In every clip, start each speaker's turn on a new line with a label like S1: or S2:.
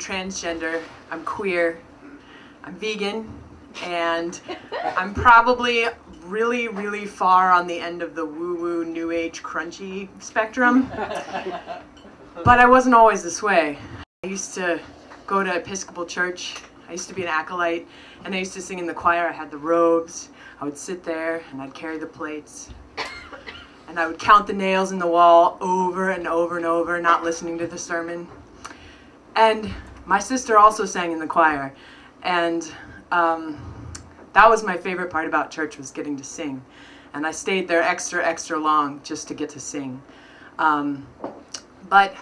S1: transgender, I'm queer, I'm vegan, and I'm probably really, really far on the end of the woo-woo, new age, crunchy spectrum. But I wasn't always this way. I used to go to Episcopal church. I used to be an acolyte, and I used to sing in the choir. I had the robes. I would sit there, and I'd carry the plates. And I would count the nails in the wall over and over and over, not listening to the sermon. And my sister also sang in the choir. And that was my favorite part about church, was getting to sing. And I stayed there extra, extra long just to get to sing. But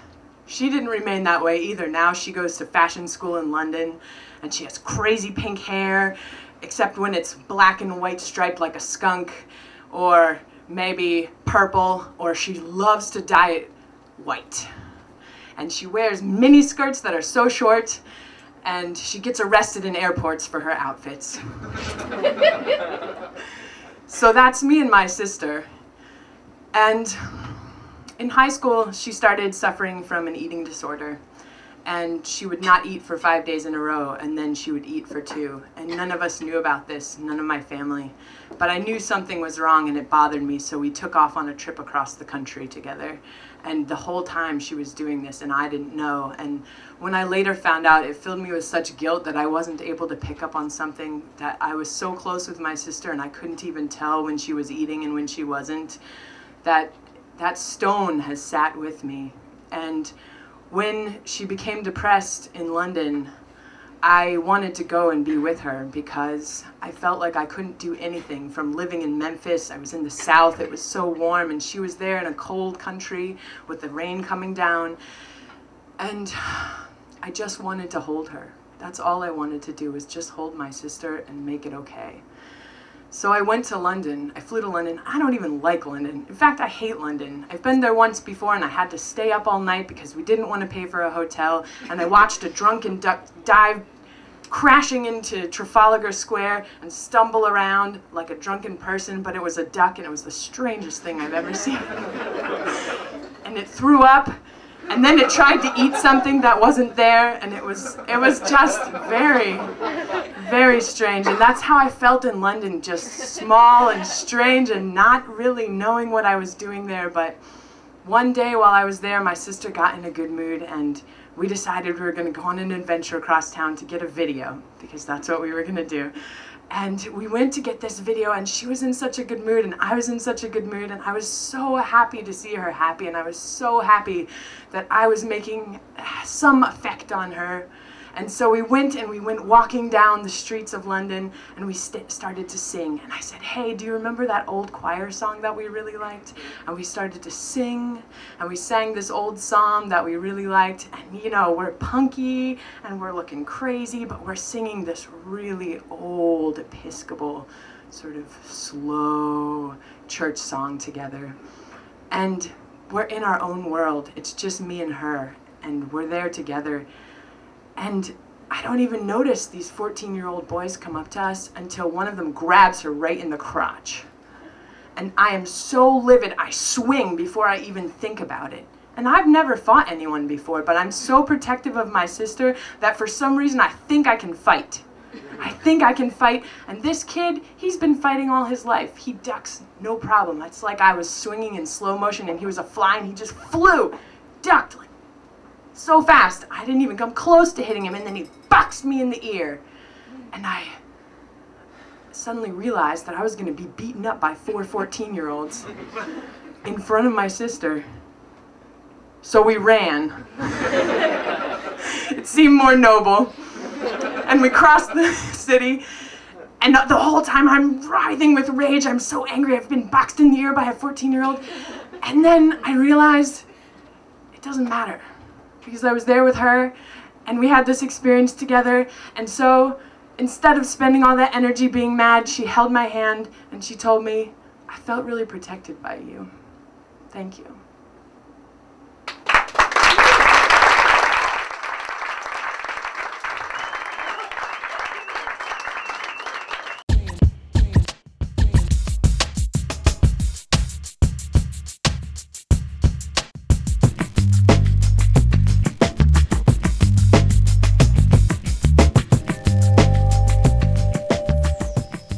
S1: she didn't remain that way either. Now she goes to fashion school in London, and she has crazy pink hair, except when it's black and white striped like a skunk, or maybe purple, or she loves to dye it white. And she wears mini skirts that are so short, and she gets arrested in airports for her outfits. So that's me and my sister. And in high school, she started suffering from an eating disorder, and she would not eat for 5 days in a row, and then she would eat for 2. And none of us knew about this, none of my family. But I knew something was wrong, and it bothered me, so we took off on a trip across the country together. And the whole time she was doing this, and I didn't know. And when I later found out, it filled me with such guilt that I wasn't able to pick up on something, that I was so close with my sister, and I couldn't even tell when she was eating and when she wasn't, that stone has sat with me. And when she became depressed in London, I wanted to go and be with her, because I felt like I couldn't do anything. From living in Memphis, I was in the South, it was so warm, and she was there in a cold country with the rain coming down. And I just wanted to hold her. That's all I wanted to do, was just hold my sister and make it okay. So I went to London. I flew to London. I don't even like London. In fact, I hate London. I've been there once before, and I had to stay up all night because we didn't want to pay for a hotel. And I watched a drunken duck dive crashing into Trafalgar Square and stumble around like a drunken person, but it was a duck, and it was the strangest thing I've ever seen. And it threw up, and then it tried to eat something that wasn't there, and it was just very, very strange. And that's how I felt in London, just small and strange and not really knowing what I was doing there. But one day while I was there, my sister got in a good mood, and we decided we were going to go on an adventure across town to get a video, because that's what we were going to do. And we went to get this video, and she was in such a good mood, and I was in such a good mood, and I was so happy to see her happy, and I was so happy that I was making some effect on her. And so we went walking down the streets of London, and we started to sing. And I said, hey, do you remember that old choir song that we really liked? And we started to sing, and we sang this old psalm that we really liked. And you know, we're punky, and we're looking crazy, but we're singing this really old Episcopal, sort of slow church song together. And we're in our own world. It's just me and her, and we're there together. And I don't even notice these 14-year-old boys come up to us until one of them grabs her right in the crotch. And I am so livid, I swing before I even think about it. And I've never fought anyone before, but I'm so protective of my sister that for some reason I think I can fight. I think I can fight, and this kid, he's been fighting all his life. He ducks, no problem. It's like I was swinging in slow motion and he was a fly, and he just flew, ducked, like, so fast, I didn't even come close to hitting him, and then he boxed me in the ear. And I suddenly realized that I was going to be beaten up by 4 14-year-olds in front of my sister. So we ran. It seemed more noble. And we crossed the city, and the whole time I'm writhing with rage. I'm so angry. I've been boxed in the ear by a 14-year-old. And then I realized it doesn't matter, because I was there with her, and we had this experience together. And so instead of spending all that energy being mad, she held my hand and she told me, I felt really protected by you. Thank you.